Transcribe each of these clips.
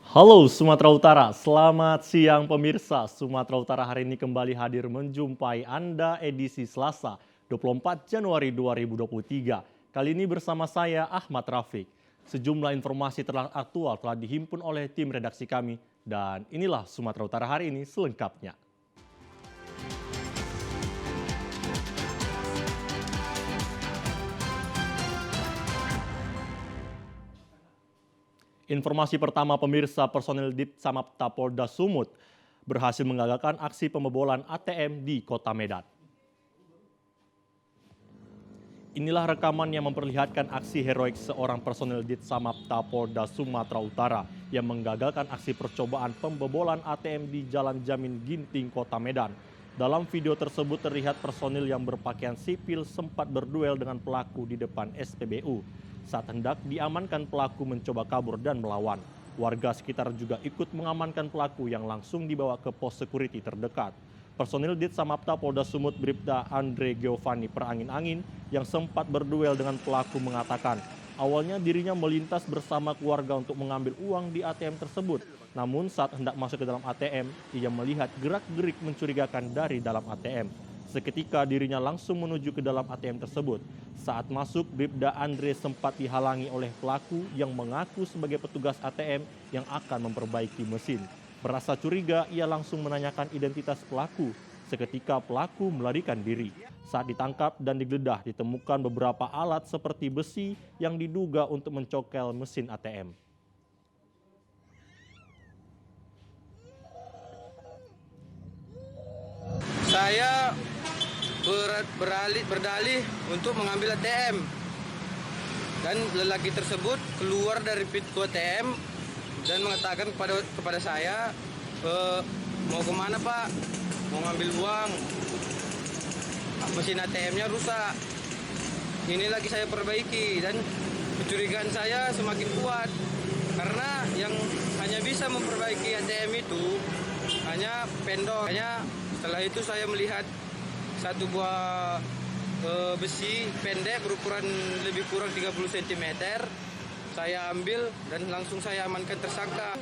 Halo Sumatera Utara, selamat siang pemirsa. Sumatera Utara hari ini kembali hadir menjumpai Anda edisi Selasa 24 Januari 2023. Kali ini bersama saya Ahmad Rafiq. Sejumlah informasi aktual telah dihimpun oleh tim redaksi kami dan inilah Sumatera Utara hari ini selengkapnya. Informasi pertama pemirsa, personil Ditsamapta Polda Sumut berhasil menggagalkan aksi pembobolan ATM di Kota Medan. Inilah rekaman yang memperlihatkan aksi heroik seorang personil Ditsamapta Polda Sumatera Utara yang menggagalkan aksi percobaan pembobolan ATM di Jalan Jamin Ginting, Kota Medan. Dalam video tersebut terlihat personil yang berpakaian sipil sempat berduel dengan pelaku di depan SPBU. Saat hendak diamankan, pelaku mencoba kabur dan melawan. Warga sekitar juga ikut mengamankan pelaku yang langsung dibawa ke pos security terdekat. Personil Ditsamapta Polda Sumut Bribda Andre Giovanni Perangin-Angin yang sempat berduel dengan pelaku mengatakan, awalnya dirinya melintas bersama keluarga untuk mengambil uang di ATM tersebut. Namun saat hendak masuk ke dalam ATM, ia melihat gerak-gerik mencurigakan dari dalam ATM. Seketika dirinya langsung menuju ke dalam ATM tersebut. Saat masuk, Bribda Andre sempat dihalangi oleh pelaku yang mengaku sebagai petugas ATM yang akan memperbaiki mesin. Merasa curiga, ia langsung menanyakan identitas pelaku. Seketika pelaku melarikan diri. Saat ditangkap dan digeledah, ditemukan beberapa alat seperti besi yang diduga untuk mencokel mesin ATM. Saya berdalih untuk mengambil ATM dan lelaki tersebut keluar dari pintu ATM dan mengatakan kepada saya, mau kemana Pak? Mau ngambil uang, mesin ATM-nya rusak, ini lagi saya perbaiki. Dan kecurigaan saya semakin kuat karena yang hanya bisa memperbaiki ATM itu hanya vendor. Setelah itu saya melihat satu buah besi pendek berukuran lebih kurang 30 cm. Saya ambil dan langsung saya amankan tersangka.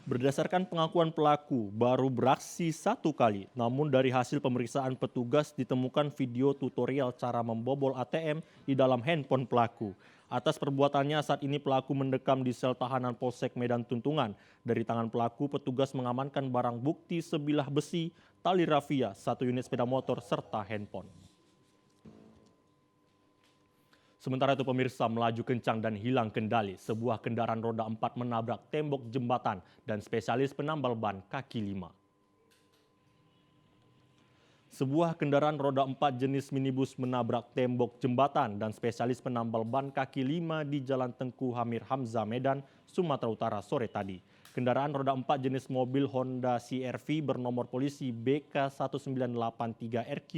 Berdasarkan pengakuan pelaku, baru beraksi satu kali. Namun dari hasil pemeriksaan petugas ditemukan video tutorial cara membobol ATM di dalam handphone pelaku. Atas perbuatannya saat ini pelaku mendekam di sel tahanan Polsek Medan Tuntungan. Dari tangan pelaku, petugas mengamankan barang bukti sebilah besi, tali rafia, 1 unit sepeda motor, serta handphone. Sementara itu pemirsa, melaju kencang dan hilang kendali. Sebuah kendaraan roda 4 menabrak tembok jembatan dan spesialis penambal ban kaki 5. Sebuah kendaraan roda 4 jenis minibus menabrak tembok jembatan dan spesialis penambal ban kaki 5 di Jalan Tengku Hamir Hamzah, Medan, Sumatera Utara sore tadi. Kendaraan roda 4 jenis mobil Honda CR-V bernomor polisi BK1983RQ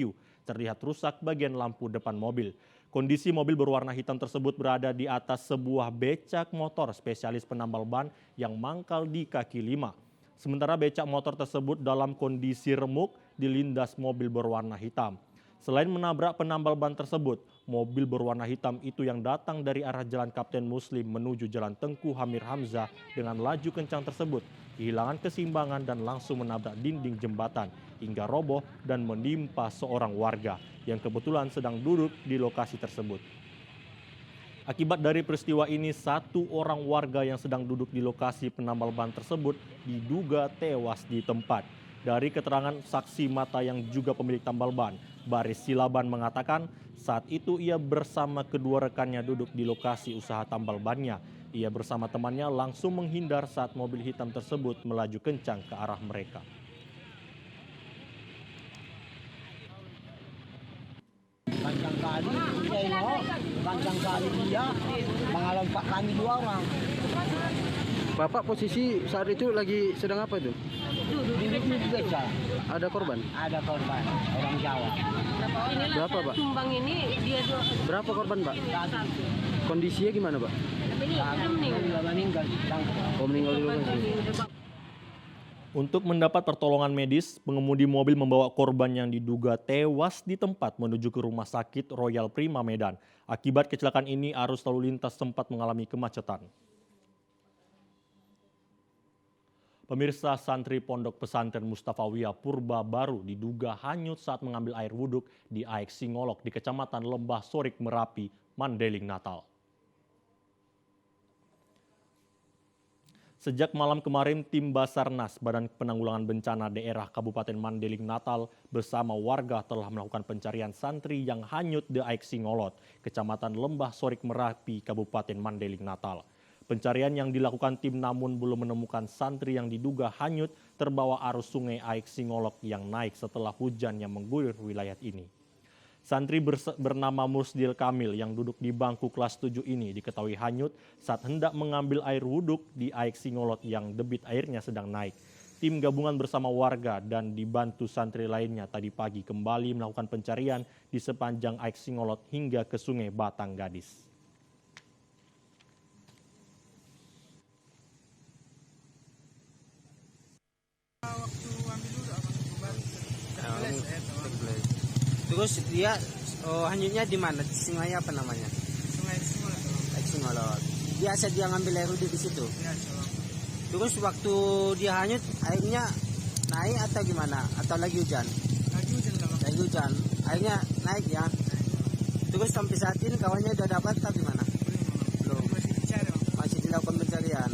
terlihat rusak bagian lampu depan mobil. Kondisi mobil berwarna hitam tersebut berada di atas sebuah becak motor spesialis penambal ban yang mangkal di kaki 5. Sementara becak motor tersebut dalam kondisi remuk dilindas mobil berwarna hitam. Selain menabrak penambal ban tersebut, mobil berwarna hitam itu yang datang dari arah Jalan Kapten Muslim menuju Jalan Tengku Hamir Hamzah dengan laju kencang tersebut kehilangan keseimbangan dan langsung menabrak dinding jembatan hingga roboh dan menimpa seorang warga yang kebetulan sedang duduk di lokasi tersebut. Akibat dari peristiwa ini, 1 orang warga yang sedang duduk di lokasi penambal ban tersebut diduga tewas di tempat. Dari keterangan saksi mata yang juga pemilik tambal ban, Baris Silaban mengatakan saat itu ia bersama kedua rekannya duduk di lokasi usaha tambal bannya. Ia bersama temannya langsung menghindar saat mobil hitam tersebut melaju kencang ke arah mereka. Panjang kali dia mengalami kami 2 orang. Bapak posisi saat itu lagi sedang apa itu? Duduk di beca. Ada korban? Ada korban orang Jawa. Berapa, Pak? Tumbang ini dia Berapa korban, Pak? satu. Kondisinya gimana, Pak? Meninggal. Oh, meninggal di lokasi. Untuk mendapat pertolongan medis, pengemudi mobil membawa korban yang diduga tewas di tempat menuju ke Rumah Sakit Royal Prima Medan. Akibat kecelakaan ini, arus lalu lintas sempat mengalami kemacetan. Pemirsa, santri Pondok Pesantren Mustafawiyah Purba Baru diduga hanyut saat mengambil air wuduk di Aek Singolok di Kecamatan Lembah Sorik, Merapi, Mandailing, Natal. Sejak malam kemarin, tim Basarnas Badan Penanggulangan Bencana Daerah Kabupaten Mandailing, Natal bersama warga telah melakukan pencarian santri yang hanyut di Aek Singolot, Kecamatan Lembah Sorik, Merapi, Kabupaten Mandailing, Natal. Pencarian yang dilakukan tim namun belum menemukan santri yang diduga hanyut terbawa arus sungai Aek Singolok yang naik setelah hujan yang mengguyur wilayah ini. Santri bernama Musdil Kamil yang duduk di bangku kelas 7 ini diketahui hanyut saat hendak mengambil air wuduk di Aek Singolot yang debit airnya sedang naik. Tim gabungan bersama warga dan dibantu santri lainnya tadi pagi kembali melakukan pencarian di sepanjang Aek Singolot hingga ke Sungai Batang Gadis. Terus dia hanyutnya di mana? Di sungai apa namanya? Sungai Singolot. Aek Singolot. Biasa dia ngambil air wudhu di situ. Ya, coba. Terus waktu dia hanyut airnya naik atau gimana? Atau lagi hujan? Lagi hujan kalau Lagi hujan. Airnya naik ya. Terus sampai saat ini kawannya udah dapat atau gimana? Belum. masih dicari, Bang. Masih dilakukan pencarian.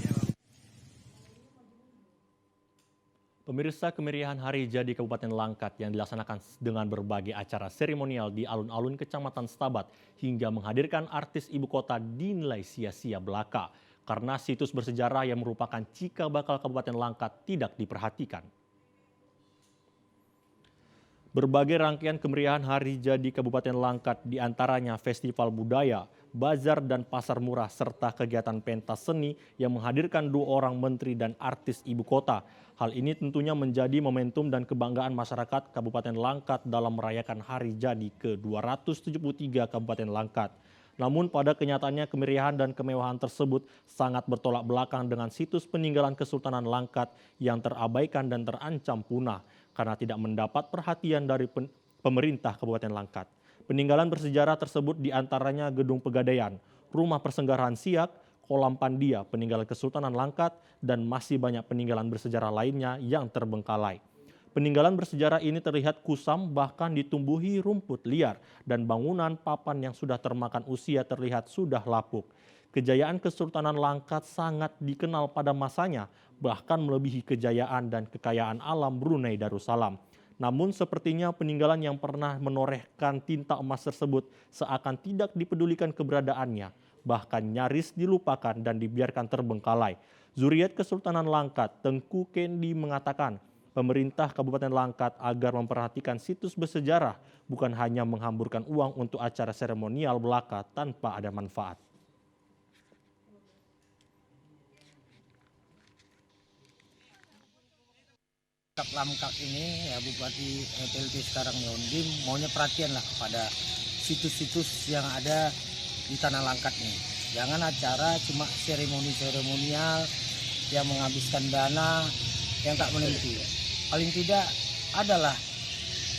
Pemirsa, kemeriahan Hari Jadi Kabupaten Langkat yang dilaksanakan dengan berbagai acara seremonial di alun-alun Kecamatan Stabat hingga menghadirkan artis ibu kota dinilai sia-sia belaka karena situs bersejarah yang merupakan cikal bakal Kabupaten Langkat tidak diperhatikan. Berbagai rangkaian kemeriahan Hari Jadi Kabupaten Langkat diantaranya festival budaya, bazar dan pasar murah serta kegiatan pentas seni yang menghadirkan 2 orang menteri dan artis ibu kota. Hal ini tentunya menjadi momentum dan kebanggaan masyarakat Kabupaten Langkat dalam merayakan Hari Jadi ke-273 Kabupaten Langkat. Namun pada kenyataannya kemeriahan dan kemewahan tersebut sangat bertolak belakang dengan situs peninggalan Kesultanan Langkat yang terabaikan dan terancam punah karena tidak mendapat perhatian dari pemerintah Kabupaten Langkat. Peninggalan bersejarah tersebut diantaranya Gedung Pegadaian, Rumah Persenggaraan Siak, Kolam Pandia, peninggalan Kesultanan Langkat, dan masih banyak peninggalan bersejarah lainnya yang terbengkalai. Peninggalan bersejarah ini terlihat kusam bahkan ditumbuhi rumput liar dan bangunan papan yang sudah termakan usia terlihat sudah lapuk. Kejayaan Kesultanan Langkat sangat dikenal pada masanya, bahkan melebihi kejayaan dan kekayaan alam Brunei Darussalam. Namun sepertinya peninggalan yang pernah menorehkan tinta emas tersebut seakan tidak dipedulikan keberadaannya, bahkan nyaris dilupakan dan dibiarkan terbengkalai. Zuriat Kesultanan Langkat, Tengku Kendi mengatakan, pemerintah Kabupaten Langkat agar memperhatikan situs bersejarah, bukan hanya menghamburkan uang untuk acara seremonial belaka tanpa ada manfaat. Langkat ini ya Bupati PLT sekarang Yondim maunya perhatian lah pada situs-situs yang ada di Tanah Langkat ini. Jangan acara cuma seremonial yang menghabiskan dana yang tak menentu. Paling tidak adalah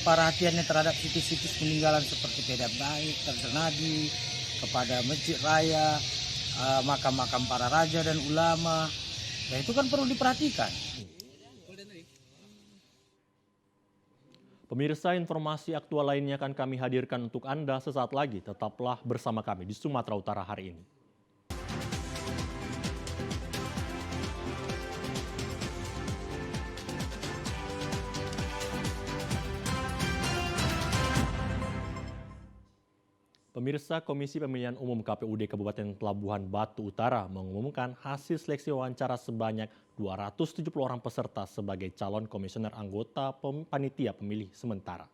perhatiannya terhadap situs-situs peninggalan seperti Pedap Baik, Ternadi, kepada Masjid Raya, makam-makam para raja dan ulama. Ya itu kan perlu diperhatikan. Pemirsa, informasi aktual lainnya akan kami hadirkan untuk Anda sesaat lagi. Tetaplah bersama kami di Sumatera Utara hari ini. Pemirsa, Komisi Pemilihan Umum KPUD Kabupaten Pelabuhan Batu Utara mengumumkan hasil seleksi wawancara sebanyak 270 orang peserta sebagai calon komisioner anggota panitia pemilih sementara.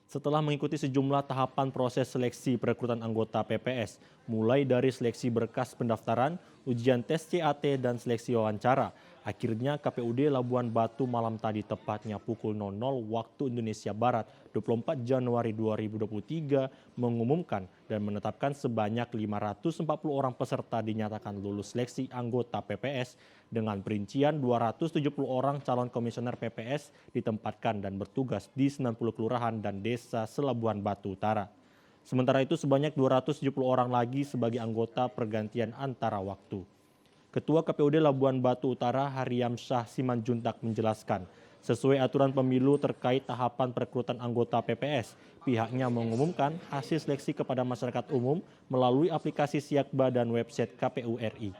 Setelah mengikuti sejumlah tahapan proses seleksi perekrutan anggota PPS, mulai dari seleksi berkas pendaftaran, ujian tes CAT, dan seleksi wawancara, akhirnya KPUD Labuan Batu malam tadi tepatnya pukul 00 waktu Indonesia Barat 24 Januari 2023 mengumumkan dan menetapkan sebanyak 540 orang peserta dinyatakan lulus seleksi anggota PPS dengan perincian 270 orang calon komisioner PPS ditempatkan dan bertugas di 90 kelurahan dan desa Selabuhan Batu Utara. Sementara itu sebanyak 270 orang lagi sebagai anggota pergantian antara waktu. Ketua KPUD Labuan Batu Utara Haryamsyah Simanjuntak menjelaskan, sesuai aturan pemilu terkait tahapan perekrutan anggota PPS, pihaknya mengumumkan hasil seleksi kepada masyarakat umum melalui aplikasi Siakba dan website KPU RI,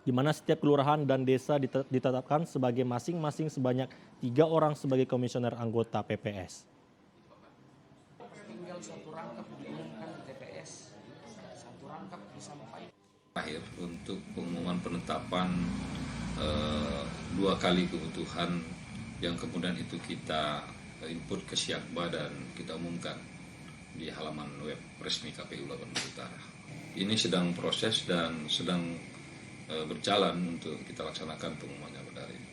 di mana setiap kelurahan dan desa ditetapkan sebagai masing-masing sebanyak 3 orang sebagai komisioner anggota PPS. Tinggal satu rangkap diumumkan di TPS, satu rangkap disampaikan. Akhir untuk pengumuman penetapan 2 kali kebutuhan yang kemudian itu kita input ke Siakba dan kita umumkan di halaman web resmi KPU Labuan Batu Utara. Ini sedang proses dan sedang berjalan untuk kita laksanakan pengumumannya pada hari ini.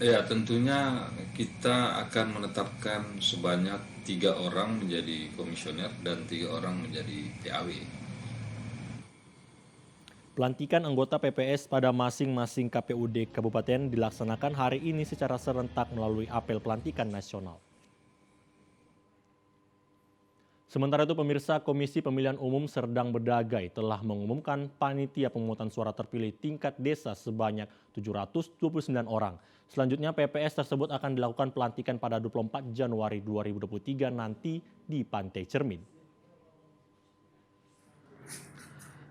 Ya, tentunya kita akan menetapkan sebanyak 3 orang menjadi komisioner dan 3 orang menjadi PAW. Pelantikan anggota PPS pada masing-masing KPUD kabupaten dilaksanakan hari ini secara serentak melalui apel pelantikan nasional. Sementara itu pemirsa, Komisi Pemilihan Umum Serdang Bedagai telah mengumumkan panitia pemungutan suara terpilih tingkat desa sebanyak 729 orang. Selanjutnya PPS tersebut akan dilakukan pelantikan pada 24 Januari 2023 nanti di Pantai Cermin.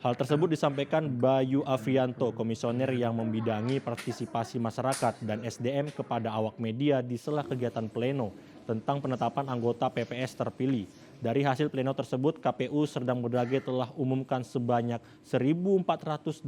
Hal tersebut disampaikan Bayu Avianto, komisioner yang membidangi partisipasi masyarakat dan SDM kepada awak media di sela kegiatan pleno tentang penetapan anggota PPS terpilih. Dari hasil pleno tersebut, KPU Serdang Bedagai telah umumkan sebanyak 1.458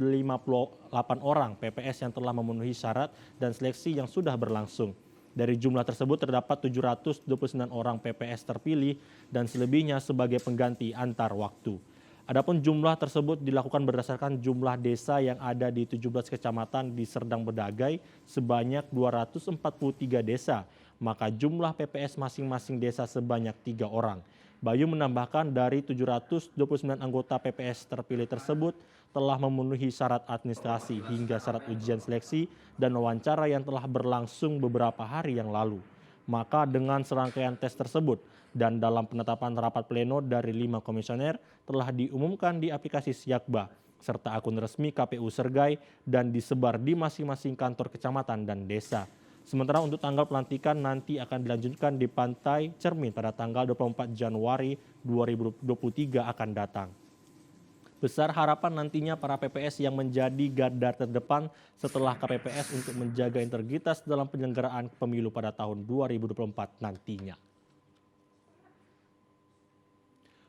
orang PPS yang telah memenuhi syarat dan seleksi yang sudah berlangsung. Dari jumlah tersebut terdapat 729 orang PPS terpilih dan selebihnya sebagai pengganti antar waktu. Adapun jumlah tersebut dilakukan berdasarkan jumlah desa yang ada di 17 kecamatan di Serdang Bedagai sebanyak 243 desa, maka jumlah PPS masing-masing desa sebanyak 3 orang. Bayu menambahkan dari 729 anggota PPS terpilih tersebut telah memenuhi syarat administrasi hingga syarat ujian seleksi dan wawancara yang telah berlangsung beberapa hari yang lalu. Maka dengan serangkaian tes tersebut dan dalam penetapan rapat pleno dari 5 komisioner telah diumumkan di aplikasi Siakba serta akun resmi KPU Sergai dan disebar di masing-masing kantor kecamatan dan desa. Sementara untuk tanggal pelantikan nanti akan dilanjutkan di Pantai Cermin pada tanggal 24 Januari 2023 akan datang. Besar harapan nantinya para PPS yang menjadi garda terdepan setelah KPPS untuk menjaga integritas dalam penyelenggaraan pemilu pada tahun 2024 nantinya.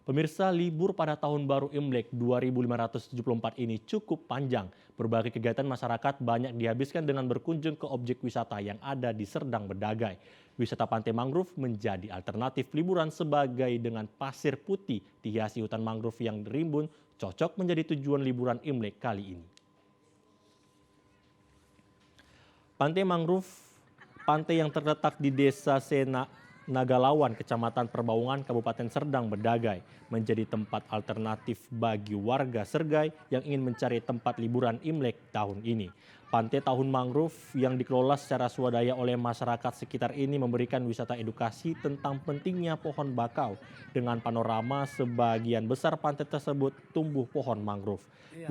Pemirsa, libur pada Tahun Baru Imlek 2574 ini cukup panjang. Berbagai kegiatan masyarakat banyak dihabiskan dengan berkunjung ke objek wisata yang ada di Serdang Bedagai. Wisata Pantai Mangrove menjadi alternatif liburan sebagai dengan pasir putih dihiasi hutan mangrove yang rimbun cocok menjadi tujuan liburan Imlek kali ini. Pantai Mangrove, pantai yang terletak di Desa Nagalawan, Kecamatan Perbaungan, Kabupaten Serdang Bedagai, menjadi tempat alternatif bagi warga Sergai yang ingin mencari tempat liburan Imlek tahun ini. Pantai Tahun Mangrove yang dikelola secara swadaya oleh masyarakat sekitar ini memberikan wisata edukasi tentang pentingnya pohon bakau. Dengan panorama sebagian besar pantai tersebut tumbuh pohon mangrove.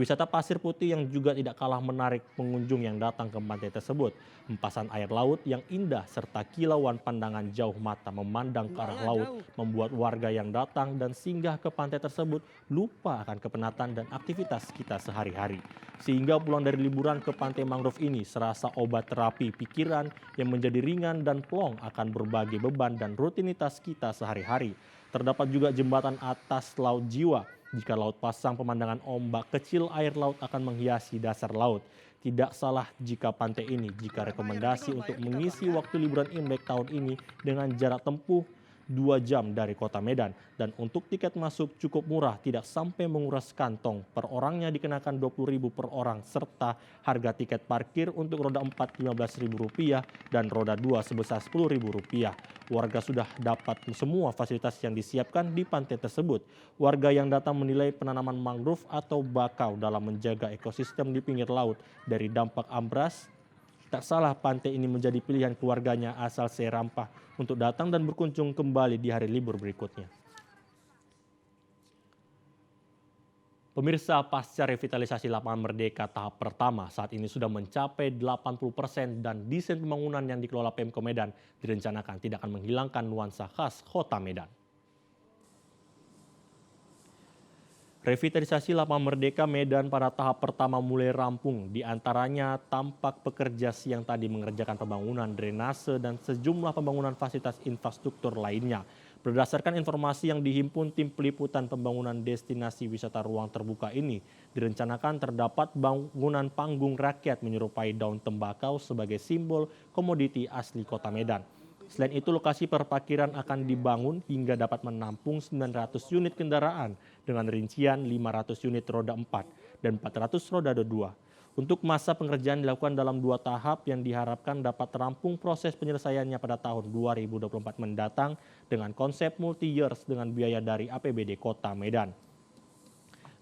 Wisata pasir putih yang juga tidak kalah menarik pengunjung yang datang ke pantai tersebut. Empasan air laut yang indah serta kilauan pandangan jauh mata memandang ke arah laut membuat warga yang datang dan singgah ke pantai tersebut lupa akan kepenatan dan aktivitas kita sehari-hari. Sehingga pulang dari liburan ke pantai mangrove ini serasa obat terapi pikiran yang menjadi ringan dan plong akan berbagai beban dan rutinitas kita sehari-hari. Terdapat juga jembatan atas laut jiwa. Jika laut pasang, pemandangan ombak kecil air laut akan menghiasi dasar laut. Tidak salah jika pantai ini jika rekomendasi untuk mengisi waktu liburan Imlek tahun ini dengan jarak tempuh 2 jam dari kota Medan. Dan untuk tiket masuk cukup murah, tidak sampai menguras kantong. Per orangnya dikenakan Rp20.000 per orang, serta harga tiket parkir untuk roda 4 Rp15.000 dan roda 2 sebesar Rp10.000. Warga sudah dapat semua fasilitas yang disiapkan di pantai tersebut. Warga yang datang menilai penanaman mangrove atau bakau dalam menjaga ekosistem di pinggir laut dari dampak ambras. Tak salah pantai ini menjadi pilihan keluarganya asal Serampah untuk datang dan berkunjung kembali di hari libur berikutnya. Pemirsa, pasca revitalisasi lapangan Merdeka tahap pertama saat ini sudah mencapai 80% dan desain pembangunan yang dikelola Pemko Medan direncanakan tidak akan menghilangkan nuansa khas kota Medan. Revitalisasi lapangan Merdeka Medan pada tahap pertama mulai rampung, di antaranya tampak pekerja siang tadi mengerjakan pembangunan drainase dan sejumlah pembangunan fasilitas infrastruktur lainnya. Berdasarkan informasi yang dihimpun tim peliputan pembangunan destinasi wisata ruang terbuka ini, direncanakan terdapat bangunan panggung rakyat menyerupai daun tembakau sebagai simbol komoditi asli kota Medan. Selain itu, lokasi perparkiran akan dibangun hingga dapat menampung 900 unit kendaraan dengan rincian 500 unit roda 4 dan 400 roda 2. Untuk masa pengerjaan dilakukan dalam 2 tahap yang diharapkan dapat rampung proses penyelesaiannya pada tahun 2024 mendatang dengan konsep multi-years dengan biaya dari APBD Kota Medan.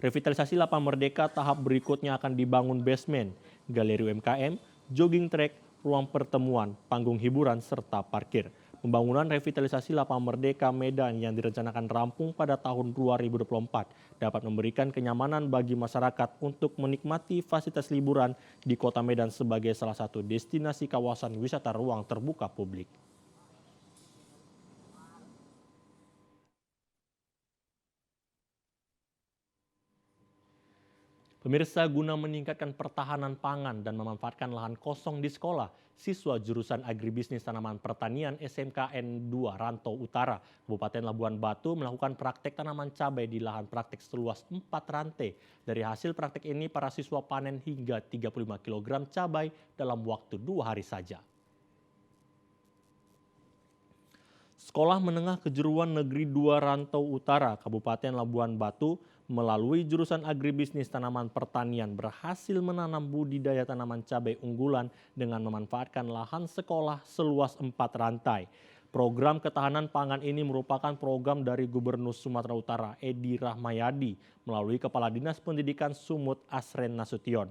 Revitalisasi lapangan Merdeka tahap berikutnya akan dibangun basement, galeri UMKM, jogging track, ruang pertemuan, panggung hiburan, serta parkir. Pembangunan revitalisasi lapangan Merdeka Medan yang direncanakan rampung pada tahun 2024 dapat memberikan kenyamanan bagi masyarakat untuk menikmati fasilitas liburan di Kota Medan sebagai salah satu destinasi kawasan wisata ruang terbuka publik. Pemirsa, guna meningkatkan pertahanan pangan dan memanfaatkan lahan kosong di sekolah, siswa jurusan Agribisnis Tanaman Pertanian SMKN 2 Rantau Utara, Kabupaten Labuan Batu melakukan praktek tanaman cabai di lahan praktek seluas 4 rantai. Dari hasil praktek ini, para siswa panen hingga 35 kg cabai dalam waktu 2 hari saja. Sekolah Menengah Kejuruan Negeri 2 Rantau Utara, Kabupaten Labuan Batu, melalui jurusan Agribisnis Tanaman Pertanian berhasil menanam budidaya tanaman cabai unggulan dengan memanfaatkan lahan sekolah seluas 4 rantai. Program ketahanan pangan ini merupakan program dari Gubernur Sumatera Utara Edi Rahmayadi melalui Kepala Dinas Pendidikan Sumut Asren Nasution.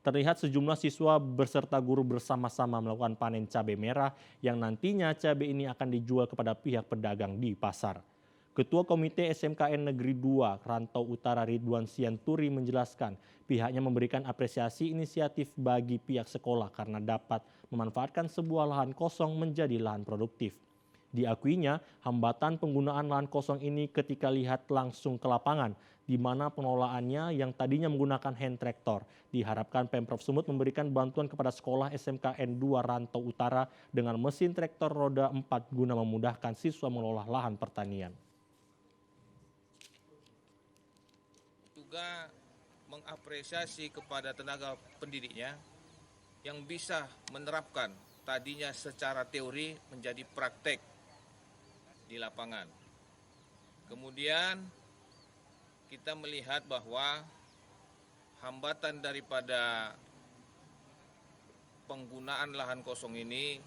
Terlihat sejumlah siswa beserta guru bersama-sama melakukan panen cabai merah yang nantinya cabai ini akan dijual kepada pihak pedagang di pasar. Ketua Komite SMKN Negeri 2 Rantau Utara Ridwan Sianturi menjelaskan pihaknya memberikan apresiasi inisiatif bagi pihak sekolah karena dapat memanfaatkan sebuah lahan kosong menjadi lahan produktif. Diakuinya, hambatan penggunaan lahan kosong ini ketika lihat langsung ke lapangan, di mana pengelolaannya yang tadinya menggunakan hand tractor. Diharapkan Pemprov Sumut memberikan bantuan kepada sekolah SMKN 2 Rantau Utara dengan mesin traktor roda 4 guna memudahkan siswa mengelola lahan pertanian. Juga mengapresiasi kepada tenaga pendidiknya yang bisa menerapkan tadinya secara teori menjadi praktek di lapangan. Kemudian kita melihat bahwa hambatan daripada penggunaan lahan kosong ini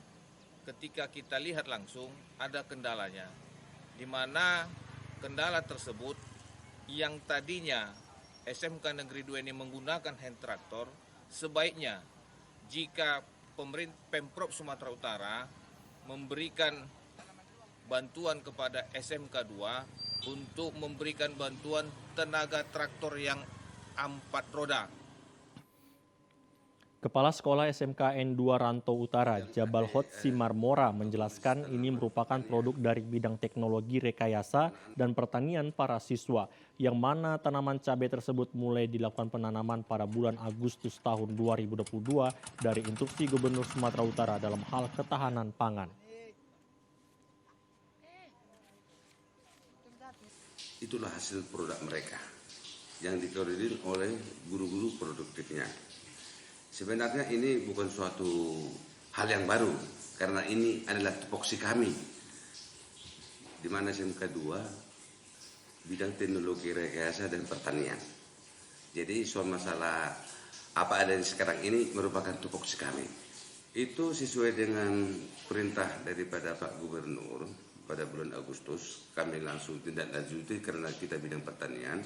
ketika kita lihat langsung ada kendalanya, di mana kendala tersebut yang tadinya SMK Negeri 2 ini menggunakan hand traktor, sebaiknya jika Pemprov Sumatera Utara memberikan bantuan kepada SMK 2 untuk memberikan bantuan tenaga traktor yang 4 roda. Kepala Sekolah SMKN 2 Rantau Utara, Jabal Hotsi Marmora, menjelaskan ini merupakan produk dari bidang teknologi rekayasa dan pertanian para siswa, yang mana tanaman cabai tersebut mulai dilakukan penanaman pada bulan Agustus tahun 2022 dari instruksi Gubernur Sumatera Utara dalam hal ketahanan pangan. Itulah hasil produk mereka yang dikoordinir oleh guru-guru produktifnya. Sebenarnya ini bukan suatu hal yang baru, karena ini adalah tupoksi kami, di mana SMK 2 bidang teknologi rekayasa dan pertanian. Jadi soal masalah apa ada sekarang ini merupakan tupoksi kami. Itu sesuai dengan perintah daripada Pak Gubernur pada bulan Agustus. Kami langsung tindak lanjuti karena kita bidang pertanian,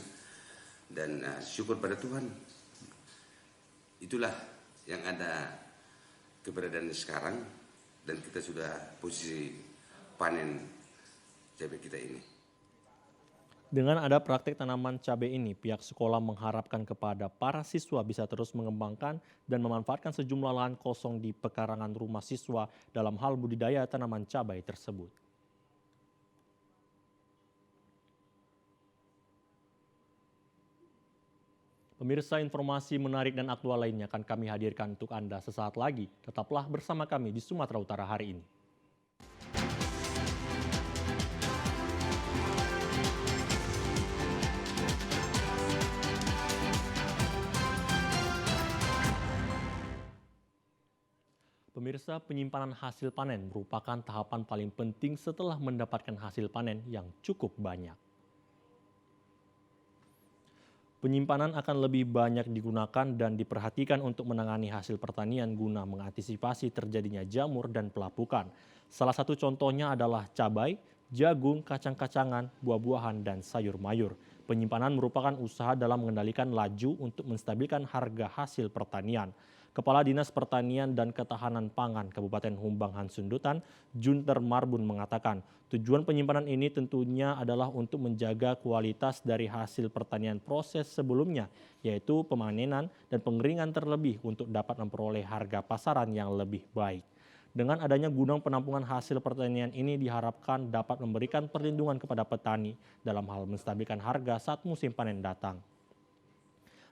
dan syukur pada Tuhan. Itulah yang ada keberadaan sekarang, dan kita sudah posisi panen cabai kita ini. Dengan ada praktik tanaman cabai ini, pihak sekolah mengharapkan kepada para siswa bisa terus mengembangkan dan memanfaatkan sejumlah lahan kosong di pekarangan rumah siswa dalam hal budidaya tanaman cabai tersebut. Pemirsa, informasi menarik dan aktual lainnya akan kami hadirkan untuk Anda sesaat lagi. Tetaplah bersama kami di Sumatera Utara hari ini. Pemirsa, penyimpanan hasil panen merupakan tahapan paling penting setelah mendapatkan hasil panen yang cukup banyak. Penyimpanan akan lebih banyak digunakan dan diperhatikan untuk menangani hasil pertanian guna mengantisipasi terjadinya jamur dan pelapukan. Salah satu contohnya adalah cabai, jagung, kacang-kacangan, buah-buahan, dan sayur mayur. Penyimpanan merupakan usaha dalam mengendalikan laju untuk menstabilkan harga hasil pertanian. Kepala Dinas Pertanian dan Ketahanan Pangan Kabupaten Humbang Hansundutan, Junter Marbun mengatakan, tujuan penyimpanan ini tentunya adalah untuk menjaga kualitas dari hasil pertanian proses sebelumnya, yaitu pemanenan dan pengeringan terlebih untuk dapat memperoleh harga pasaran yang lebih baik. Dengan adanya gudang penampungan hasil pertanian ini diharapkan dapat memberikan perlindungan kepada petani dalam hal menstabilkan harga saat musim panen datang.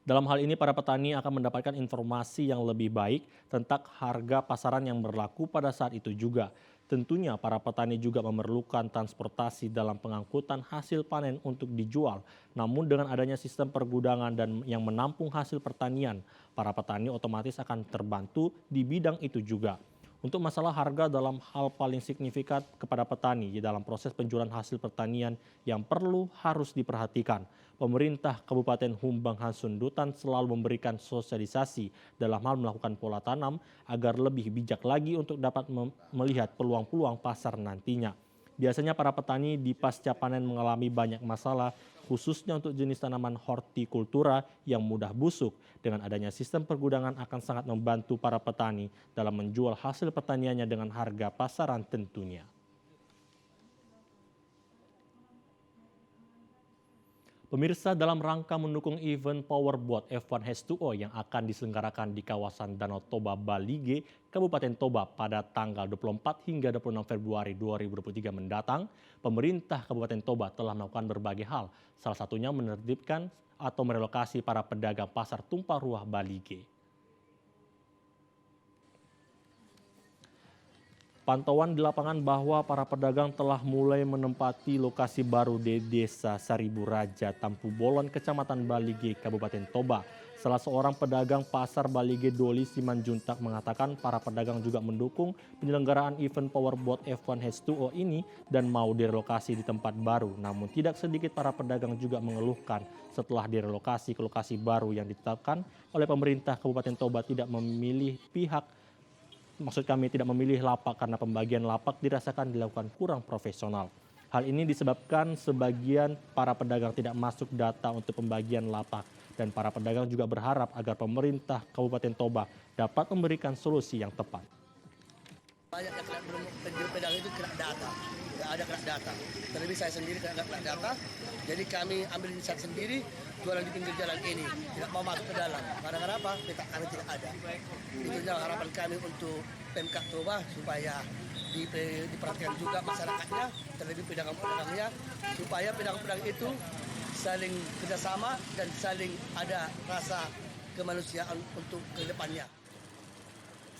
Dalam hal ini, para petani akan mendapatkan informasi yang lebih baik tentang harga pasaran yang berlaku pada saat itu juga. Tentunya para petani juga memerlukan transportasi dalam pengangkutan hasil panen untuk dijual. Namun dengan adanya sistem pergudangan dan yang menampung hasil pertanian, para petani otomatis akan terbantu di bidang itu juga. Untuk masalah harga dalam hal paling signifikan kepada petani dalam proses penjualan hasil pertanian yang perlu harus diperhatikan. Pemerintah Kabupaten Humbang Hansundutan selalu memberikan sosialisasi dalam hal melakukan pola tanam agar lebih bijak lagi untuk dapat melihat peluang-peluang pasar nantinya. Biasanya para petani di pasca panen mengalami banyak masalah, khususnya untuk jenis tanaman hortikultura yang mudah busuk. Dengan adanya sistem pergudangan akan sangat membantu para petani dalam menjual hasil pertaniannya dengan harga pasaran tentunya. Pemirsa, dalam rangka mendukung event Powerboat F1 H2O yang akan diselenggarakan di kawasan Danau Toba, Balige, Kabupaten Toba pada tanggal 24 hingga 26 Februari 2023 mendatang, pemerintah Kabupaten Toba telah melakukan berbagai hal, salah satunya menertibkan atau merelokasi para pedagang pasar tumpah ruah Balige. Pantauan di lapangan bahwa para pedagang telah mulai menempati lokasi baru di Desa Saribu Raja, Tampu Bolon, Kecamatan Balige, Kabupaten Toba. Salah seorang pedagang pasar Balige, Doli Simanjuntak, mengatakan para pedagang juga mendukung penyelenggaraan event Powerboat F1 H2O ini dan mau direlokasi di tempat baru. Namun tidak sedikit para pedagang juga mengeluhkan setelah direlokasi ke lokasi baru yang ditetapkan oleh pemerintah Kabupaten Toba tidak memilih pihak. Maksud kami tidak memilih lapak karena pembagian lapak dirasakan dilakukan kurang profesional. Hal ini disebabkan sebagian para pedagang tidak masuk data untuk pembagian lapak dan para pedagang juga berharap agar pemerintah Kabupaten Toba dapat memberikan solusi yang tepat. Banyak yang penjual pedagang itu kena data, tidak ada kena data. Terlebih saya sendiri kena data, jadi kami ambil inisiatif sendiri jualan di pinggir jalan ini, tidak mau masuk ke dalam. Karena apa? Peta kami tidak ada. Itu harapan kami untuk Pemkab Toba supaya diperhatikan juga masyarakatnya, terlebih pedagang-pedagangnya, supaya pedagang-pedagang itu saling kerjasama dan saling ada rasa kemanusiaan untuk ke depannya.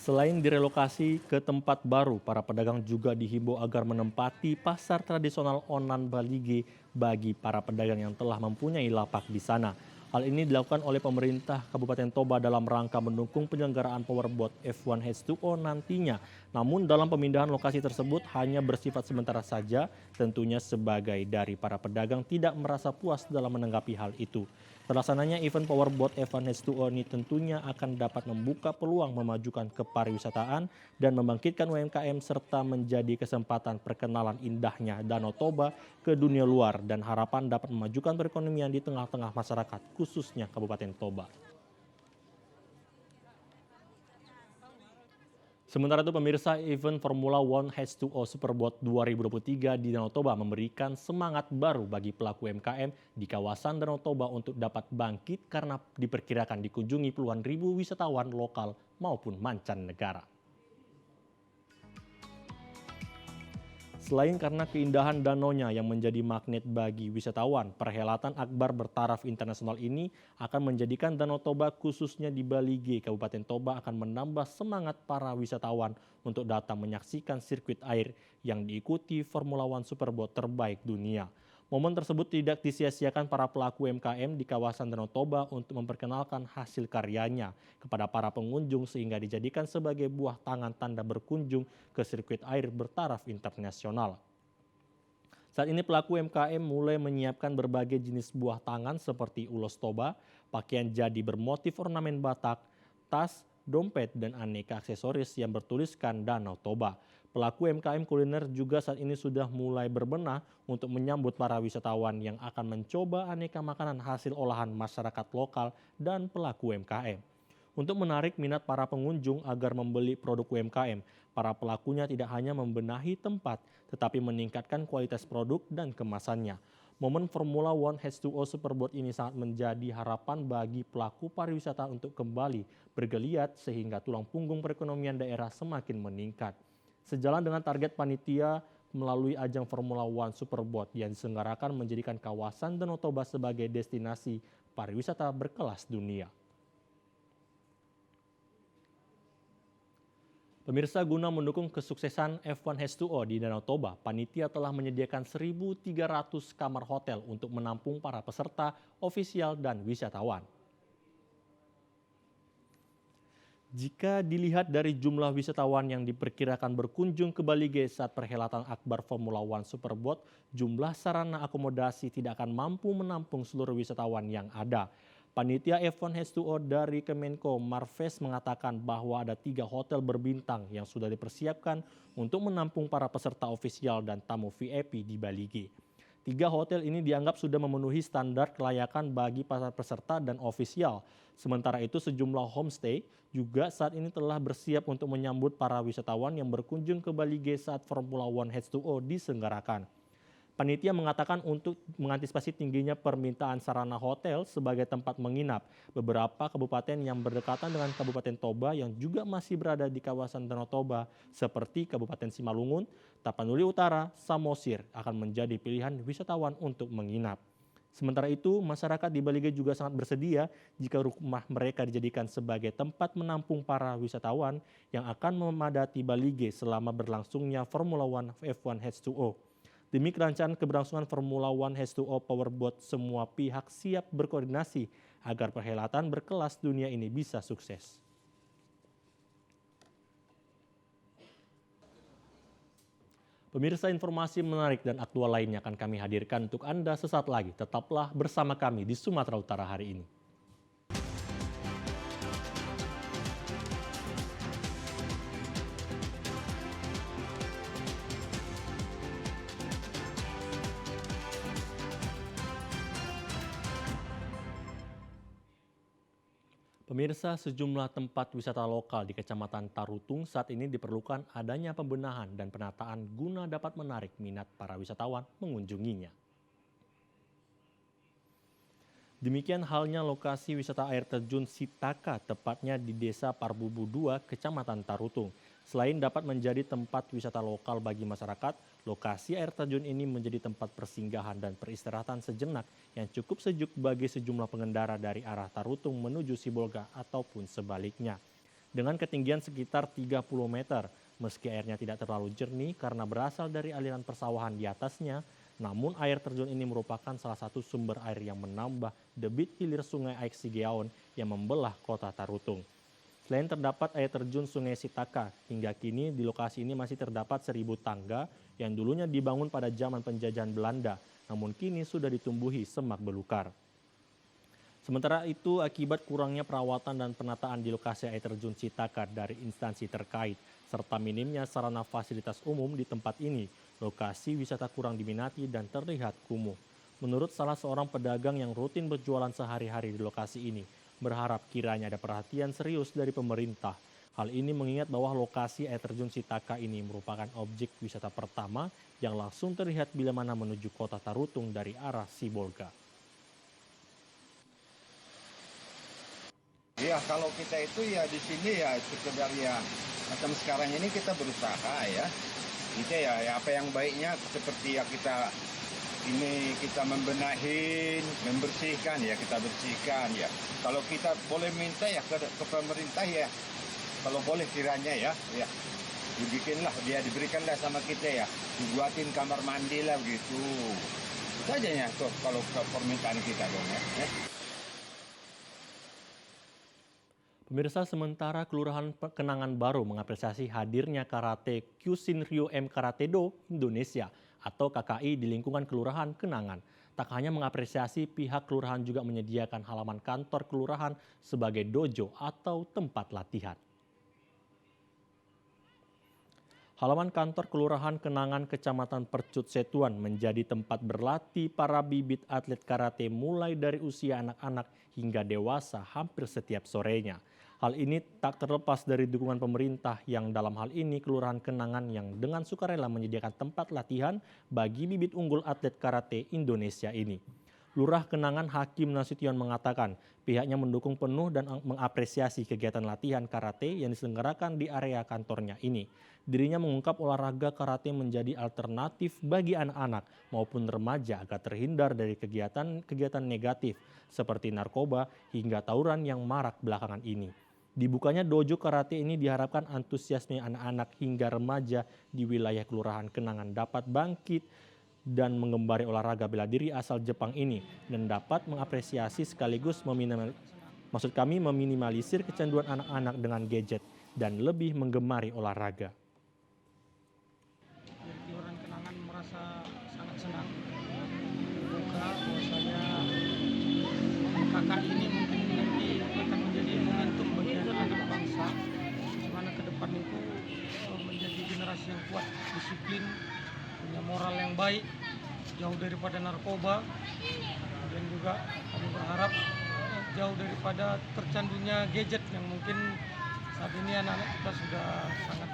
Selain direlokasi ke tempat baru, para pedagang juga dihimbau agar menempati pasar tradisional Onan Balige bagi para pedagang yang telah mempunyai lapak di sana. Hal ini dilakukan oleh pemerintah Kabupaten Toba dalam rangka mendukung penyelenggaraan Powerboat F1 H2O nantinya. Namun dalam pemindahan lokasi tersebut hanya bersifat sementara saja, tentunya sebagai dari para pedagang tidak merasa puas dalam menanggapi hal itu. Terlaksananya event Powerboat F1 H2O ini tentunya akan dapat membuka peluang memajukan kepariwisataan dan membangkitkan UMKM serta menjadi kesempatan perkenalan indahnya Danau Toba ke dunia luar dan harapan dapat memajukan perekonomian di tengah-tengah masyarakat khususnya Kabupaten Toba. Sementara itu pemirsa, event Formula One H2O Superboat 2023 di Danau Toba memberikan semangat baru bagi pelaku UMKM di kawasan Danau Toba untuk dapat bangkit karena diperkirakan dikunjungi puluhan ribu wisatawan lokal maupun mancanegara. Selain karena keindahan danaunya yang menjadi magnet bagi wisatawan, perhelatan Akbar bertaraf internasional ini akan menjadikan Danau Toba khususnya di Balige, Kabupaten Toba akan menambah semangat para wisatawan untuk datang menyaksikan sirkuit air yang diikuti Formula One Superboat terbaik dunia. Momen tersebut tidak disia-siakan para pelaku UMKM di kawasan Danau Toba untuk memperkenalkan hasil karyanya kepada para pengunjung sehingga dijadikan sebagai buah tangan tanda berkunjung ke sirkuit air bertaraf internasional. Saat ini pelaku UMKM mulai menyiapkan berbagai jenis buah tangan seperti ulos Toba, pakaian jadi bermotif ornamen Batak, tas, dompet, dan aneka aksesoris yang bertuliskan Danau Toba. Pelaku UMKM kuliner juga saat ini sudah mulai berbenah untuk menyambut para wisatawan yang akan mencoba aneka makanan hasil olahan masyarakat lokal dan pelaku UMKM. Untuk menarik minat para pengunjung agar membeli produk UMKM, para pelakunya tidak hanya membenahi tempat, tetapi meningkatkan kualitas produk dan kemasannya. Momen Formula One H2O Superboat ini sangat menjadi harapan bagi pelaku pariwisata untuk kembali bergeliat sehingga tulang punggung perekonomian daerah semakin meningkat. Sejalan dengan target panitia melalui ajang Formula One Superboat yang diselenggarakan menjadikan kawasan Danau Toba sebagai destinasi pariwisata berkelas dunia. Pemirsa, guna mendukung kesuksesan F1 H2O di Danau Toba, panitia telah menyediakan 1.300 kamar hotel untuk menampung para peserta, ofisial, dan wisatawan. Jika dilihat dari jumlah wisatawan yang diperkirakan berkunjung ke Balige saat perhelatan Akbar Formula One Superboat, jumlah sarana akomodasi tidak akan mampu menampung seluruh wisatawan yang ada. Panitia F1 H2O dari Kemenko Marves mengatakan bahwa ada 3 hotel berbintang yang sudah dipersiapkan untuk menampung para peserta ofisial dan tamu VIP di Balige. 3 hotel ini dianggap sudah memenuhi standar kelayakan bagi para peserta dan ofisial. Sementara itu sejumlah homestay juga saat ini telah bersiap untuk menyambut para wisatawan yang berkunjung ke Balige saat Formula One H2O diselenggarakan. Panitia mengatakan untuk mengantisipasi tingginya permintaan sarana hotel sebagai tempat menginap, beberapa kabupaten yang berdekatan dengan Kabupaten Toba yang juga masih berada di kawasan Danau Toba seperti Kabupaten Simalungun, Tapanuli Utara, Samosir akan menjadi pilihan wisatawan untuk menginap. Sementara itu, masyarakat di Balige juga sangat bersedia jika rumah mereka dijadikan sebagai tempat menampung para wisatawan yang akan memadati Balige selama berlangsungnya Formula One F1 H2O. Demi kelancaran keberlangsungan Formula One H2O Powerboat, semua pihak siap berkoordinasi agar perhelatan berkelas dunia ini bisa sukses. Pemirsa, informasi menarik dan aktual lainnya akan kami hadirkan untuk Anda sesaat lagi. Tetaplah bersama kami di Sumatera Utara hari ini. Pemirsa, sejumlah tempat wisata lokal di Kecamatan Tarutung saat ini diperlukan adanya pembenahan dan penataan guna dapat menarik minat para wisatawan mengunjunginya. Demikian halnya lokasi wisata air terjun Sitaka, tepatnya di Desa Parbubu 2, Kecamatan Tarutung. Selain dapat menjadi tempat wisata lokal bagi masyarakat, lokasi air terjun ini menjadi tempat persinggahan dan peristirahatan sejenak yang cukup sejuk bagi sejumlah pengendara dari arah Tarutung menuju Sibolga ataupun sebaliknya. Dengan ketinggian sekitar 30 meter, meski airnya tidak terlalu jernih karena berasal dari aliran persawahan di atasnya, namun air terjun ini merupakan salah satu sumber air yang menambah debit hilir sungai Aik Sigeaon yang membelah kota Tarutung. Selain terdapat air terjun Sungai Sitaka, hingga kini di lokasi ini masih terdapat 1.000 tangga yang dulunya dibangun pada zaman penjajahan Belanda, namun kini sudah ditumbuhi semak belukar. Sementara itu, akibat kurangnya perawatan dan penataan di lokasi air terjun Sitaka dari instansi terkait, serta minimnya sarana fasilitas umum di tempat ini, lokasi wisata kurang diminati dan terlihat kumuh. Menurut salah seorang pedagang yang rutin berjualan sehari-hari di lokasi ini, berharap kiranya ada perhatian serius dari pemerintah. Hal ini mengingat bahwa lokasi air terjun Sitaka ini merupakan objek wisata pertama yang langsung terlihat bila mana menuju kota Tarutung dari arah Sibolga. Ya kalau kita itu ya di sini ya sekedar ya macam sekarang ini kita berusaha ya. Kita ya apa yang baiknya seperti ya kita membenahin, membersihkan ya kita bersihkan ya. Kalau kita boleh minta ya ke pemerintah ya. Kalau boleh kiranya ya dibikinlah, dia diberikanlah sama kita ya, dibuatin kamar mandi lah gitu. Itu aja ya kalau permintaan kita dong ya. Pemirsa, sementara Kelurahan Kenangan Baru mengapresiasi hadirnya Karate Kyushin-ryu M Karate Do Indonesia atau KKI di lingkungan Kelurahan Kenangan. Tak hanya mengapresiasi, pihak kelurahan juga menyediakan halaman kantor kelurahan sebagai dojo atau tempat latihan. Halaman kantor Kelurahan Kenangan Kecamatan Percut Setuan menjadi tempat berlatih para bibit atlet karate mulai dari usia anak-anak hingga dewasa hampir setiap sorenya. Hal ini tak terlepas dari dukungan pemerintah yang dalam hal ini Kelurahan Kenangan yang dengan sukarela menyediakan tempat latihan bagi bibit unggul atlet karate Indonesia ini. Lurah Kenangan Hakim Nasution mengatakan pihaknya mendukung penuh dan mengapresiasi kegiatan latihan karate yang diselenggarakan di area kantornya ini. Dirinya mengungkap olahraga karate menjadi alternatif bagi anak-anak maupun remaja agar terhindar dari kegiatan negatif seperti narkoba hingga tawuran yang marak belakangan ini. Dibukanya dojo karate ini diharapkan antusiasme anak-anak hingga remaja di wilayah Kelurahan Kenangan dapat bangkit dan mengembari olahraga bela diri asal Jepang ini dan dapat mengapresiasi sekaligus meminimalisir kecanduan anak-anak dengan gadget dan lebih menggemari olahraga. Kelurahan Kenangan merasa sangat senang membuka bahwasanya KKI ini mungkin nanti akan menjadi momentum bagi anak bangsa di mana ke depan itu menjadi generasi yang kuat, disiplin, punya moral yang baik, jauh daripada narkoba, dan juga kami berharap jauh daripada tercandunya gadget yang mungkin saat ini anak-anak kita sudah sangat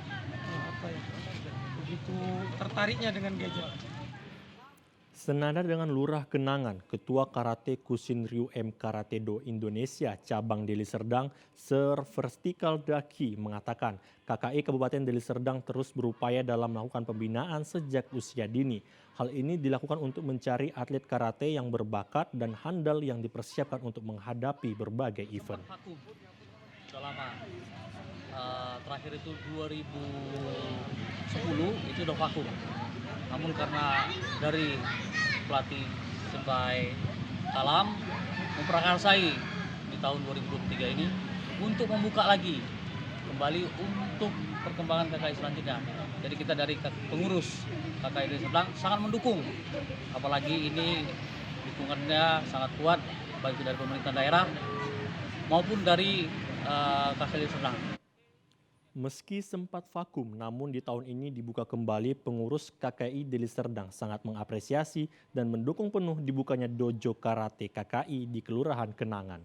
begitu tertariknya dengan gadget. Senada dengan Lurah Kenangan, Ketua Karate Kyushin-ryu M Karate Do Indonesia cabang Deli Serdang, Sir Vertikal Daki mengatakan KKI Kabupaten Deli Serdang terus berupaya dalam melakukan pembinaan sejak usia dini. Hal ini dilakukan untuk mencari atlet karate yang berbakat dan handal yang dipersiapkan untuk menghadapi berbagai event. Sudah lama, terakhir itu 2010 itu udah vakum. Namun karena dari pelatih sampai Talam memprakarsai di tahun 2023 ini untuk membuka lagi kembali untuk perkembangan KKI selanjutnya. Jadi kita dari pengurus KKI Deli Serdang sangat mendukung, apalagi ini dukungannya sangat kuat baik dari pemerintah daerah maupun dari KKI Deli Serdang. Meski sempat vakum, namun di tahun ini dibuka kembali, pengurus KKI Deli Serdang sangat mengapresiasi dan mendukung penuh dibukanya dojo karate KKI di Kelurahan Kenangan.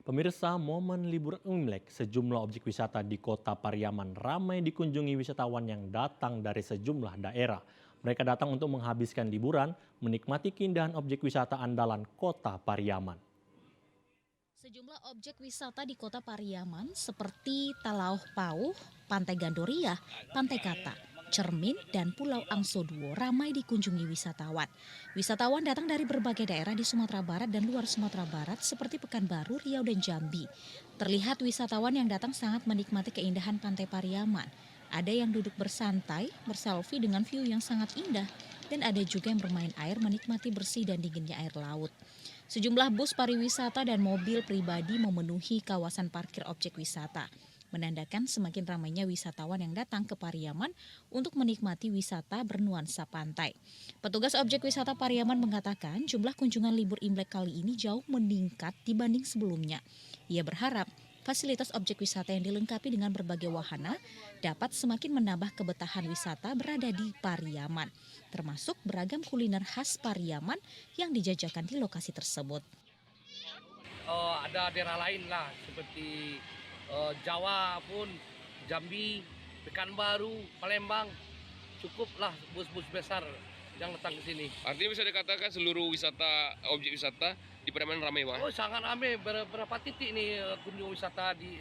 Pemirsa, momen libur Imlek, sejumlah objek wisata di Kota Pariaman ramai dikunjungi wisatawan yang datang dari sejumlah daerah. Mereka datang untuk menghabiskan liburan, menikmati keindahan objek wisata andalan Kota Pariaman. Sejumlah objek wisata di Kota Pariaman seperti Talauh Pauh, Pantai Gandoria, Pantai Kata, Cermin, dan Pulau Angsoduo ramai dikunjungi wisatawan. Wisatawan datang dari berbagai daerah di Sumatera Barat dan luar Sumatera Barat seperti Pekanbaru, Riau, dan Jambi. Terlihat wisatawan yang datang sangat menikmati keindahan Pantai Pariaman. Ada yang duduk bersantai, berselfie dengan view yang sangat indah, dan ada juga yang bermain air menikmati bersih dan dinginnya air laut. Sejumlah bus pariwisata dan mobil pribadi memenuhi kawasan parkir objek wisata. menandakan semakin ramainya wisatawan yang datang ke Pariaman untuk menikmati wisata bernuansa pantai. Petugas objek wisata Pariaman mengatakan jumlah kunjungan libur Imlek kali ini jauh meningkat dibanding sebelumnya. Ia berharap fasilitas objek wisata yang dilengkapi dengan berbagai wahana dapat semakin menambah kebetahan wisata berada di Pariaman, termasuk beragam kuliner khas Pariaman yang dijajakan di lokasi tersebut. Ada daerah lain lah seperti Jawa pun, Jambi, Pekanbaru, Palembang, cukuplah bus-bus besar yang datang ke sini. Artinya bisa dikatakan seluruh objek wisata di Pariaman ramai, Pak? Oh, sangat ramai. Beberapa titik nih kunjung wisata di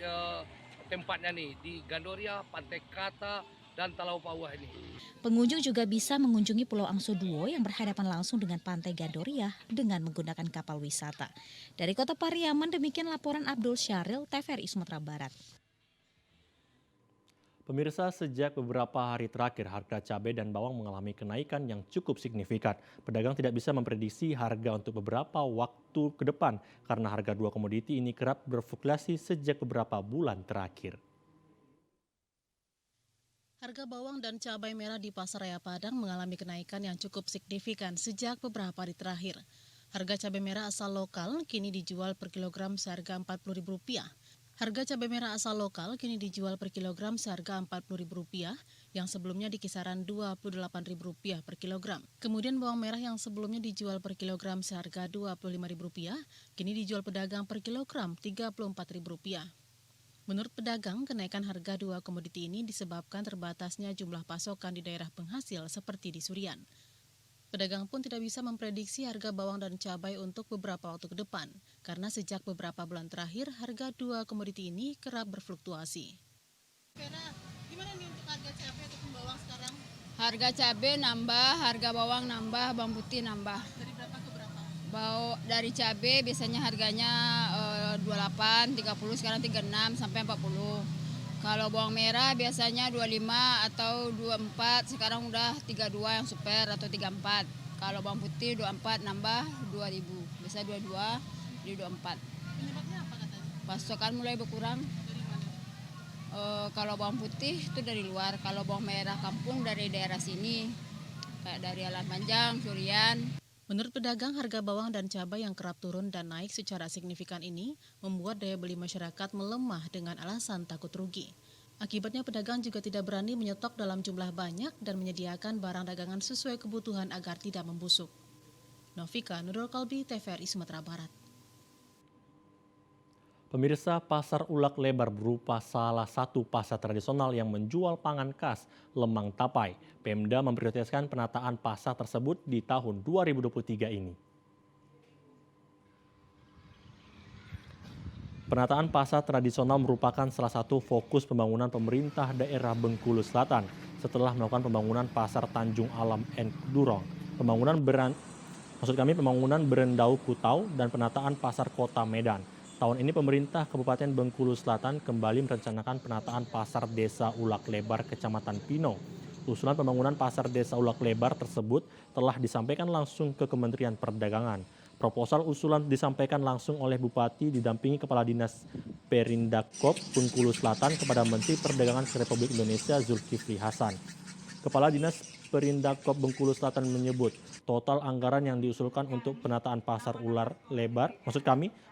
tempatnya nih, di Gandoria, Pantai Kata, dan Talau Pauh ini. Pengunjung juga bisa mengunjungi Pulau Angso Duo yang berhadapan langsung dengan Pantai Gandoria dengan menggunakan kapal wisata. Dari Kota Pariaman, demikian laporan Abdul Syahril, TVRI Sumatera Barat. Pemirsa, sejak beberapa hari terakhir harga cabai dan bawang mengalami kenaikan yang cukup signifikan. Pedagang tidak bisa memprediksi harga untuk beberapa waktu ke depan karena harga dua komoditi ini kerap berfluktuasi sejak beberapa bulan terakhir. Harga bawang dan cabai merah di Pasar Raya Padang mengalami kenaikan yang cukup signifikan sejak beberapa hari terakhir. Harga cabai merah asal lokal kini dijual per kilogram seharga Rp40.000. Harga cabai merah asal lokal kini dijual per kilogram seharga Rp40.000 yang sebelumnya di kisaran Rp28.000 per kilogram. Kemudian bawang merah yang sebelumnya dijual per kilogram seharga Rp25.000 kini dijual pedagang per kilogram Rp34.000. Menurut pedagang, kenaikan harga dua komoditi ini disebabkan terbatasnya jumlah pasokan di daerah penghasil seperti di Surian. Pedagang pun tidak bisa memprediksi harga bawang dan cabai untuk beberapa waktu ke depan, karena sejak beberapa bulan terakhir harga dua komoditi ini kerap berfluktuasi. Gimana nih untuk harga cabai ataupun bawang sekarang? Harga cabai nambah, harga bawang nambah, bawang putih nambah. Dari berapa ke berapa? Dari cabai biasanya harganya 28, 30, sekarang 36 sampai 40. Kalau bawang merah biasanya 25 atau 24, sekarang udah 32 yang super atau 34. Kalau bawang putih 24 nambah 2.000, biasa 22 jadi 24. Penyebabnya apa katanya? Pasokan mulai berkurang. Dari mana? Kalau bawang putih itu dari luar, kalau bawang merah kampung dari daerah sini, kayak dari Alam Panjang, Surian. Menurut pedagang, harga bawang dan cabai yang kerap turun dan naik secara signifikan ini membuat daya beli masyarakat melemah dengan alasan takut rugi. Akibatnya pedagang juga tidak berani menyetok dalam jumlah banyak dan menyediakan barang dagangan sesuai kebutuhan agar tidak membusuk. Novika Nurul Kalbi, TVRI Sumatera Barat. Pemirsa, Pasar Ulak Lebar berupa salah satu pasar tradisional yang menjual pangan khas lemang tapai. Pemda memprioritaskan penataan pasar tersebut di tahun 2023 ini. Penataan pasar tradisional merupakan salah satu fokus pembangunan pemerintah daerah Bengkulu Selatan setelah melakukan pembangunan pasar Tanjung Alam Durong, pembangunan Berendau Kutau, dan penataan pasar Kota Medan. Tahun ini pemerintah Kabupaten Bengkulu Selatan kembali merencanakan penataan pasar Desa Ulak Lebar Kecamatan Pino. Usulan pembangunan pasar Desa Ulak Lebar tersebut telah disampaikan langsung ke Kementerian Perdagangan. Proposal usulan disampaikan langsung oleh Bupati didampingi Kepala Dinas Perindakop Bengkulu Selatan kepada Menteri Perdagangan Republik Indonesia Zulkifli Hasan. Kepala Dinas Perindakop Bengkulu Selatan menyebut total anggaran yang diusulkan untuk penataan pasar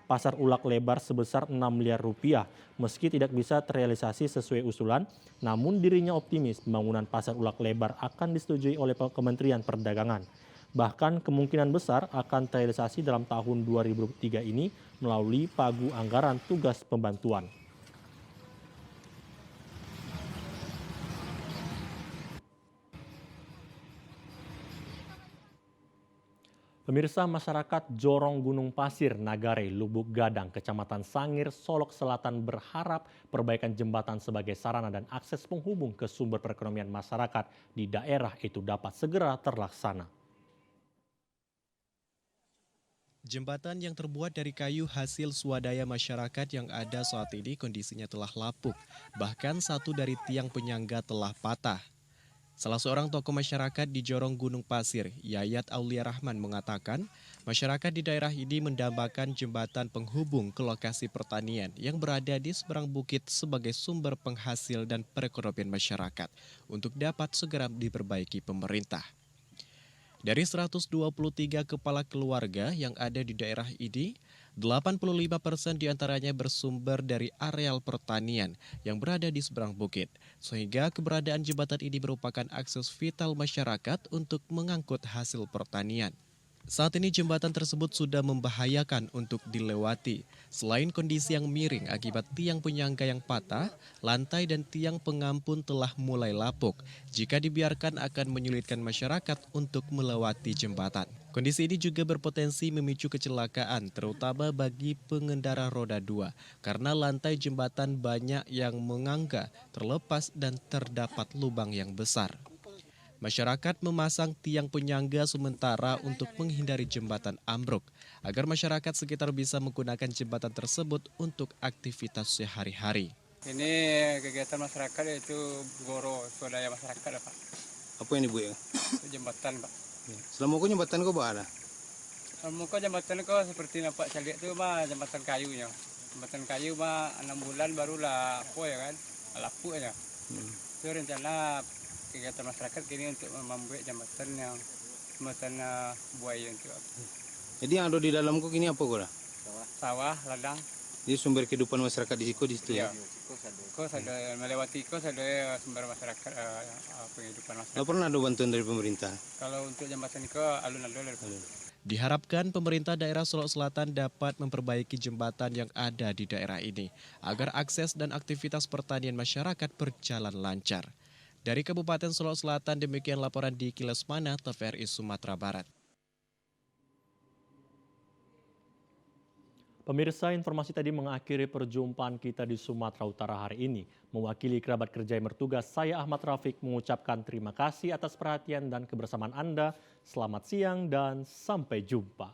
pasar Ulak Lebar sebesar 6 miliar rupiah. Meski tidak bisa terrealisasi sesuai usulan, namun dirinya optimis pembangunan pasar Ulak Lebar akan disetujui oleh Kementerian Perdagangan. Bahkan kemungkinan besar akan terrealisasi dalam tahun 2023 ini melalui pagu anggaran tugas pembantuan. Pemirsa, masyarakat Jorong Gunung Pasir, Nagare, Lubuk Gadang, Kecamatan Sangir, Solok Selatan berharap perbaikan jembatan sebagai sarana dan akses penghubung ke sumber perekonomian masyarakat di daerah itu dapat segera terlaksana. Jembatan yang terbuat dari kayu hasil swadaya masyarakat yang ada saat ini kondisinya telah lapuk. Bahkan satu dari tiang penyangga telah patah. Salah seorang tokoh masyarakat di Jorong Gunung Pasir, Yayat Aulia Rahman mengatakan, masyarakat di daerah ini mendambakan jembatan penghubung ke lokasi pertanian yang berada di seberang bukit sebagai sumber penghasil dan perekonomian masyarakat untuk dapat segera diperbaiki pemerintah. Dari 123 kepala keluarga yang ada di daerah ini, 85% diantaranya bersumber dari areal pertanian yang berada di seberang bukit, sehingga keberadaan jembatan ini merupakan akses vital masyarakat untuk mengangkut hasil pertanian. Saat ini jembatan tersebut sudah membahayakan untuk dilewati. Selain kondisi yang miring akibat tiang penyangga yang patah, lantai dan tiang pengampun telah mulai lapuk. Jika dibiarkan akan menyulitkan masyarakat untuk melewati jembatan. Kondisi ini juga berpotensi memicu kecelakaan, terutama bagi pengendara roda 2, karena lantai jembatan banyak yang menganga, terlepas dan terdapat lubang yang besar. Masyarakat memasang tiang penyangga sementara untuk menghindari jembatan ambruk, agar masyarakat sekitar bisa menggunakan jembatan tersebut untuk aktivitas sehari-hari. Ini kegiatan masyarakat yaitu goro swadaya masyarakat, Pak. Apa ini Bu ya? Jembatan, Pak. Selama kau jembatan kau ada? Selama kau jembatan kau seperti nampak saya lihat tu mah jembatan kayunya. Jembatan kayu mah 6 bulan barulah apa ya kan? Lapuk aja. Itu rencana kegiatan masyarakat kini untuk membuat jembatan buaya itu. Jadi yang ada di dalam kau kini apa kau lah? Sawah, ladang. Jadi sumber kehidupan masyarakat di situ ya? Kau ada melewati kau ada sumber masyarakat kehidupan masyarakat. Tidak pernah ada bantuan dari pemerintah? Kalau untuk jembatan itu alun-alun. Diharapkan pemerintah daerah Solok Selatan dapat memperbaiki jembatan yang ada di daerah ini agar akses dan aktivitas pertanian masyarakat berjalan lancar. Dari Kabupaten Solok Selatan, demikian laporan di Kilas Mana, TVRI Sumatera Barat. Pemirsa, informasi tadi mengakhiri perjumpaan kita di Sumatera Utara hari ini. Mewakili kerabat kerja yang bertugas, saya Ahmad Rafiq mengucapkan terima kasih atas perhatian dan kebersamaan Anda. Selamat siang dan sampai jumpa.